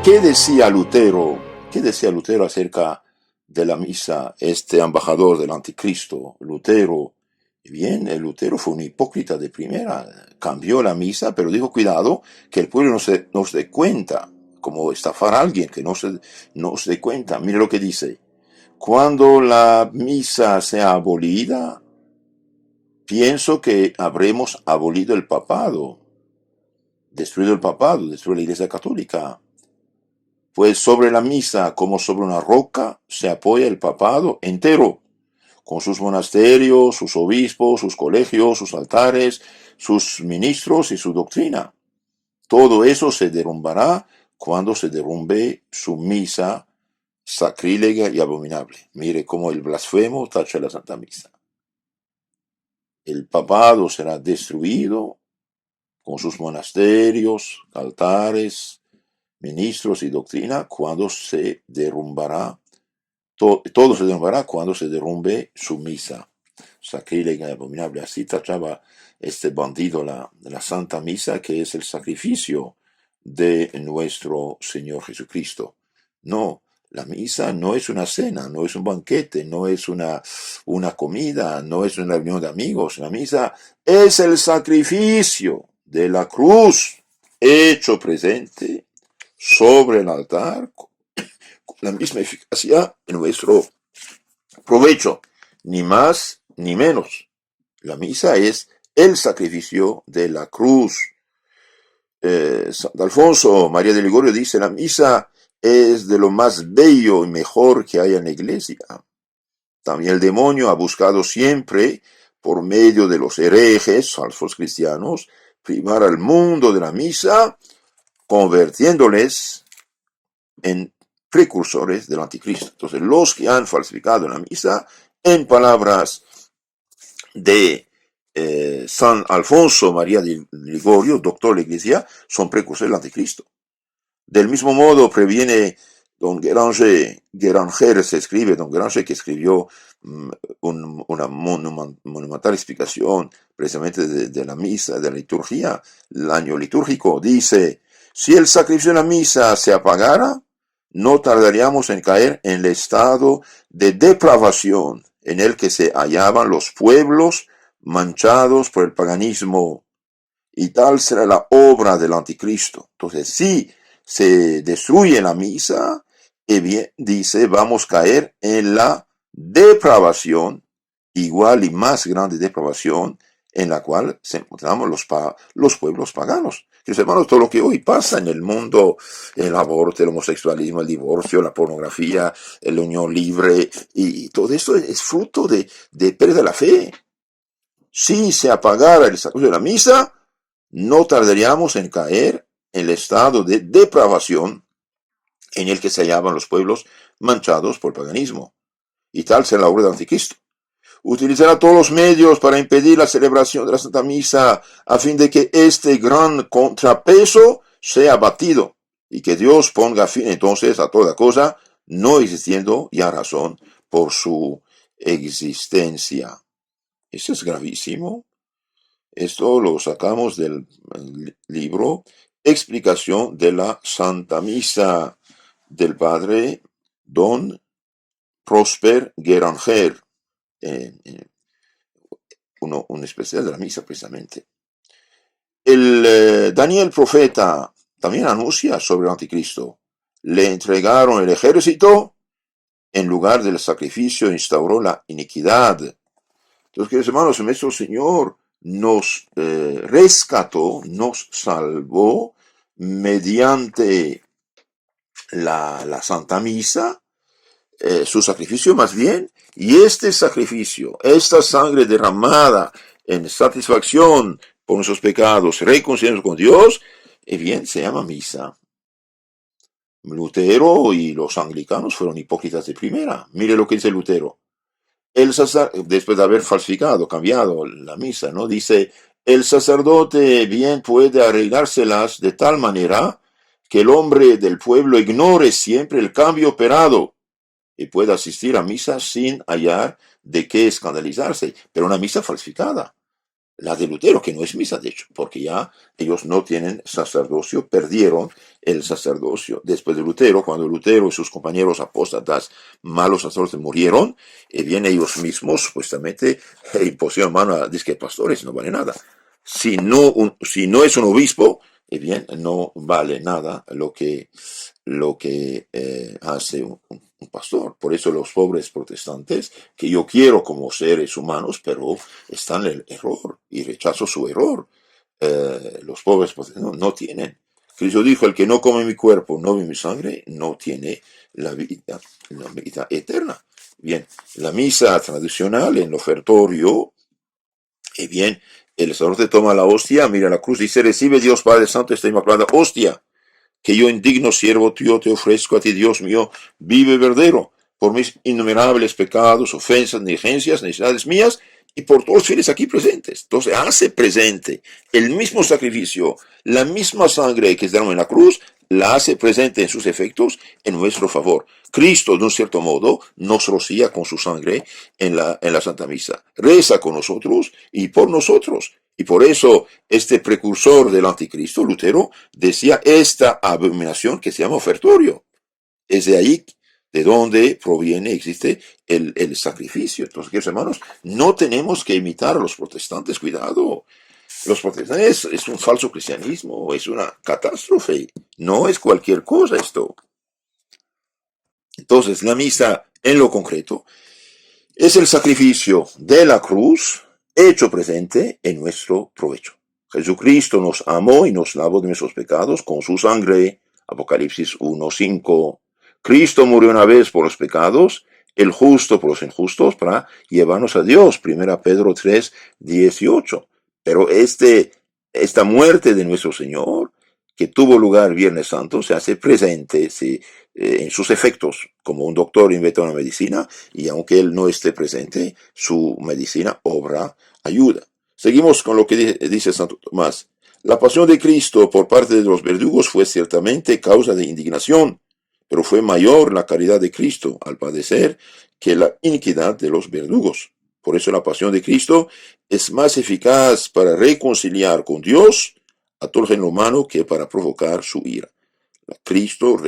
¿Qué decía Lutero? ¿Qué decía Lutero acerca de la misa? Este embajador del anticristo, Lutero. Bien, el Lutero fue un hipócrita de primera. Cambió la misa, pero dijo, cuidado, que el pueblo no se dé cuenta, como estafar a alguien, que no se dé cuenta. Mire lo que dice. Cuando la misa sea abolida, pienso que habremos abolido el papado, destruido el papado, destruido la Iglesia Católica. Pues sobre la misa, como sobre una roca, se apoya el papado entero, con sus monasterios, sus obispos, sus colegios, sus altares, sus ministros y su doctrina. Todo eso se derrumbará cuando se derrumbe su misa sacrílega y abominable. Mire cómo el blasfemo tacha la Santa Misa. El papado será destruido con sus monasterios, altares, ministros y doctrina cuando se derrumbará. Todo se derrumbará cuando se derrumbe su misa sacrílega y abominable. Así tachaba este bandido la Santa Misa, que es el sacrificio de nuestro Señor Jesucristo. No, la misa no es una cena, no es un banquete, no es una comida, no es una reunión de amigos. La misa es el sacrificio de la cruz hecho presente sobre el altar, la misma eficacia en nuestro provecho, ni más ni menos. La misa es el sacrificio de la cruz. San Alfonso María de Ligorio dice, la misa es de lo más bello y mejor que hay en la iglesia. También el demonio ha buscado siempre, por medio de los herejes, falsos cristianos, privar al mundo de la misa, convirtiéndoles en precursores del anticristo. Entonces, los que han falsificado la misa, en palabras de San Alfonso María de Ligorio, doctor de la Iglesia, son precursores del anticristo. Del mismo modo previene don Guéranger, se escribe, don Guéranger, que escribió una monumental explicación precisamente de la misa, de la liturgia, el año litúrgico, dice, si el sacrificio de la misa se apagara, no tardaríamos en caer en el estado de depravación en el que se hallaban los pueblos manchados por el paganismo, y tal será la obra del anticristo. Entonces, si se destruye la misa, bien, dice, vamos a caer en la depravación, igual y más grande depravación, en la cual se encontramos los pueblos paganos. Que hermanos, todo lo que hoy pasa en el mundo, el aborto, el homosexualismo, el divorcio, la pornografía, la unión libre, y todo esto es fruto de pérdida de la fe. Si se apagara el sacrificio de la misa, no tardaríamos en caer en el estado de depravación en el que se hallaban los pueblos manchados por el paganismo. Y tal será la obra del anticristo. Utilizará todos los medios para impedir la celebración de la Santa Misa a fin de que este gran contrapeso sea abatido y que Dios ponga fin entonces a toda cosa, no existiendo ya razón por su existencia. Eso es gravísimo. Esto lo sacamos del libro Explicación de la Santa Misa del padre Don Prosper Guéranger, un especial de la misa precisamente. El Daniel profeta también anuncia sobre el anticristo. Le entregaron el ejército, en lugar del sacrificio instauró la iniquidad. Entonces, queridos hermanos, nuestro Señor nos rescató, nos salvó mediante la Santa Misa, su sacrificio más bien, y este sacrificio, esta sangre derramada en satisfacción por nuestros pecados, reconciliarnos con Dios, bien, se llama misa. Lutero y los anglicanos fueron hipócritas de primera. Mire lo que dice Lutero. Después de haber falsificado, cambiado la misa, ¿no? Dice, el sacerdote bien puede arreglárselas de tal manera que el hombre del pueblo ignore siempre el cambio operado y pueda asistir a misa sin hallar de qué escandalizarse, pero una misa falsificada. la de Lutero, que no es misa, de hecho, porque ya ellos no tienen sacerdocio, perdieron el sacerdocio. Después de Lutero, cuando Lutero y sus compañeros apóstatas, malos sacerdotes, murieron, bien ellos mismos supuestamente impusieron mano a disque pastores, no vale nada. Si no es un obispo, bien, no vale nada lo que hace un pastor. Por eso los pobres protestantes, que yo quiero como seres humanos, pero están en el error y rechazo su error. Los pobres protestantes no tienen. Cristo dijo, el que no come mi cuerpo, no bebe mi sangre, no tiene la vida eterna. Bien, la misa tradicional en el ofertorio, bien, el sacerdote toma la hostia, mira la cruz, dice, recibe Dios Padre Santo esta inmaculada hostia, que yo indigno siervo tuyo te ofrezco a ti, Dios mío, vive verdadero, por mis innumerables pecados, ofensas, negligencias, necesidades mías, y por todos los fieles aquí presentes. Entonces hace presente el mismo sacrificio, la misma sangre que es derramada en la cruz, la hace presente en sus efectos en nuestro favor. Cristo, de un cierto modo, nos rocía con su sangre en la Santa Misa. Reza con nosotros y por nosotros. Y por eso este precursor del anticristo, Lutero, decía esta abominación que se llama ofertorio. Es de ahí de donde proviene, existe el sacrificio. Entonces, queridos hermanos, no tenemos que imitar a los protestantes, cuidado. Los protestantes es un falso cristianismo, es una catástrofe, no es cualquier cosa esto. Entonces, la misa en lo concreto es el sacrificio de la cruz hecho presente en nuestro provecho. Jesucristo nos amó y nos lavó de nuestros pecados con su sangre. Apocalipsis 1:5. Cristo murió una vez por los pecados, el justo por los injustos, para llevarnos a Dios. 1 Pedro 3:18. Pero esta muerte de nuestro Señor, que tuvo lugar Viernes Santo, se hace presente en sus efectos, como un doctor inventa una medicina, y aunque él no esté presente, su medicina obra ayuda. Seguimos con lo que dice Santo Tomás. La pasión de Cristo por parte de los verdugos fue ciertamente causa de indignación, pero fue mayor la caridad de Cristo al padecer que la iniquidad de los verdugos. Por eso la pasión de Cristo es más eficaz para reconciliar con Dios a todo el género humano que para provocar su ira. Cristo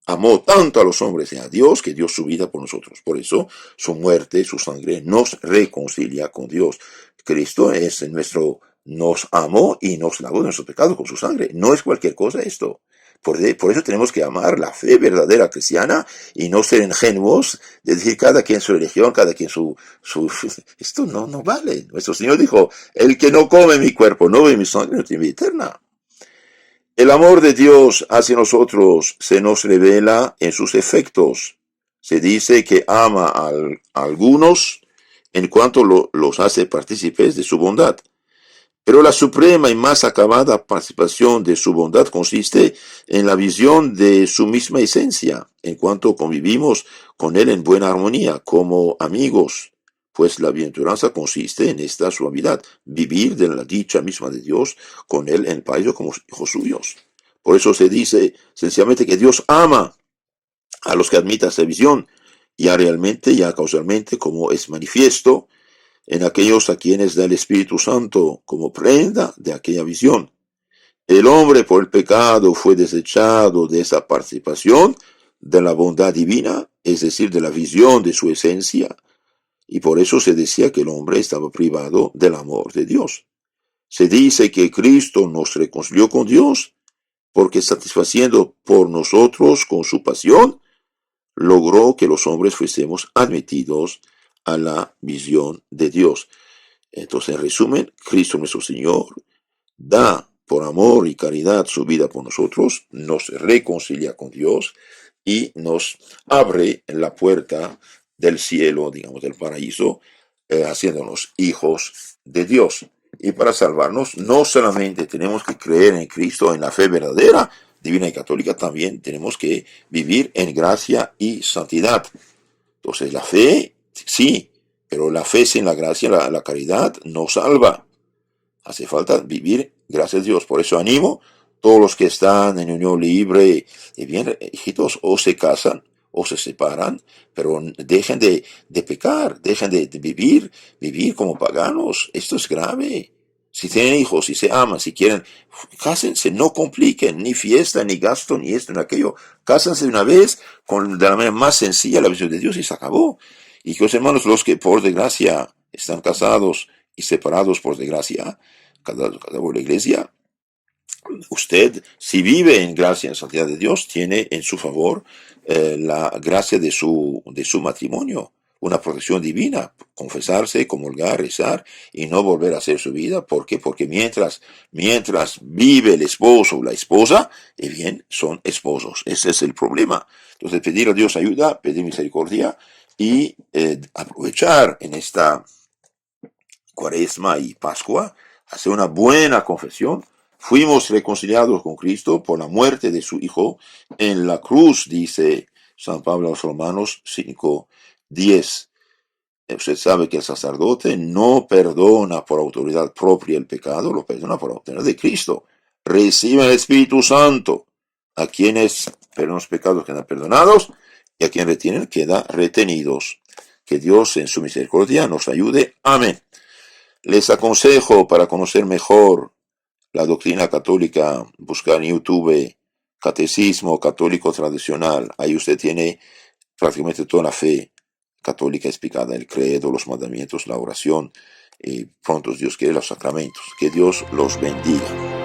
amó tanto a los hombres y a Dios que dio su vida por nosotros. Por eso su muerte, su sangre nos reconcilia con Dios. Cristo nos amó y nos lavó de nuestros pecados con su sangre. No es cualquier cosa esto. Por eso tenemos que amar la fe verdadera cristiana y no ser ingenuos de decir cada quien su religión, cada quien su esto no vale. Nuestro Señor dijo, el que no come mi cuerpo, no bebe mi sangre, no tiene vida eterna. El amor de Dios hacia nosotros se nos revela en sus efectos. Se dice que ama a algunos en cuanto los hace partícipes de su bondad. Pero la suprema y más acabada participación de su bondad consiste en la visión de su misma esencia, en cuanto convivimos con Él en buena armonía, como amigos. Pues la bienaventuranza consiste en esta suavidad, vivir de la dicha misma de Dios con Él en paraíso como hijos suyos. Por eso se dice sencillamente que Dios ama a los que admitan esta visión, ya realmente, ya causalmente, como es manifiesto en aquellos a quienes da el Espíritu Santo como prenda de aquella visión. El hombre por el pecado fue desechado de esa participación de la bondad divina, es decir, de la visión de su esencia, y por eso se decía que el hombre estaba privado del amor de Dios. Se dice que Cristo nos reconcilió con Dios porque satisfaciendo por nosotros con su pasión, logró que los hombres fuésemos admitidos a la visión de Dios. Entonces, en resumen, Cristo nuestro Señor da por amor y caridad su vida por nosotros, nos reconcilia con Dios y nos abre la puerta del cielo, digamos, del paraíso, haciéndonos hijos de Dios. Y para salvarnos, no solamente tenemos que creer en Cristo, en la fe verdadera, divina y católica, también tenemos que vivir en gracia y santidad. Entonces, la fe, sí, pero la fe sin la gracia, la caridad, no salva. Hace falta vivir, gracias a Dios. Por eso animo a todos los que están en unión libre, y bien, hijitos, o se casan o se separan, pero dejen de pecar, dejen de vivir como paganos. Esto es grave. Si tienen hijos, si se aman, si quieren, cásense, no compliquen, ni fiesta, ni gasto, ni esto, ni aquello. Cásense de una vez con de la manera más sencilla la visión de Dios y se acabó. Y que los hermanos, los que por desgracia están casados y separados por desgracia, cada por la iglesia, usted, si vive en gracia, en santidad de Dios, tiene en su favor la gracia de su matrimonio, una protección divina, confesarse, comulgar, rezar y no volver a hacer su vida. ¿Por qué? Porque mientras vive el esposo o la esposa, bien, son esposos. Ese es el problema. Entonces, pedir a Dios ayuda, pedir misericordia y aprovechar en esta Cuaresma y Pascua, hacer una buena confesión. Fuimos reconciliados con Cristo por la muerte de su Hijo en la cruz, dice San Pablo a los Romanos 5:10. Usted sabe que el sacerdote no perdona por autoridad propia el pecado, lo perdona por autoridad de Cristo. Recibe el Espíritu Santo. A quienes perdonan los pecados quedan perdonados y a quienes retienen quedan retenidos. Que Dios en su misericordia nos ayude. Amén. Les aconsejo, para conocer mejor la doctrina católica, buscar en YouTube Catecismo Católico Tradicional. Ahí usted tiene prácticamente toda la fe católica explicada, el credo, los mandamientos, la oración y pronto, Dios quiere, los sacramentos. Que Dios los bendiga.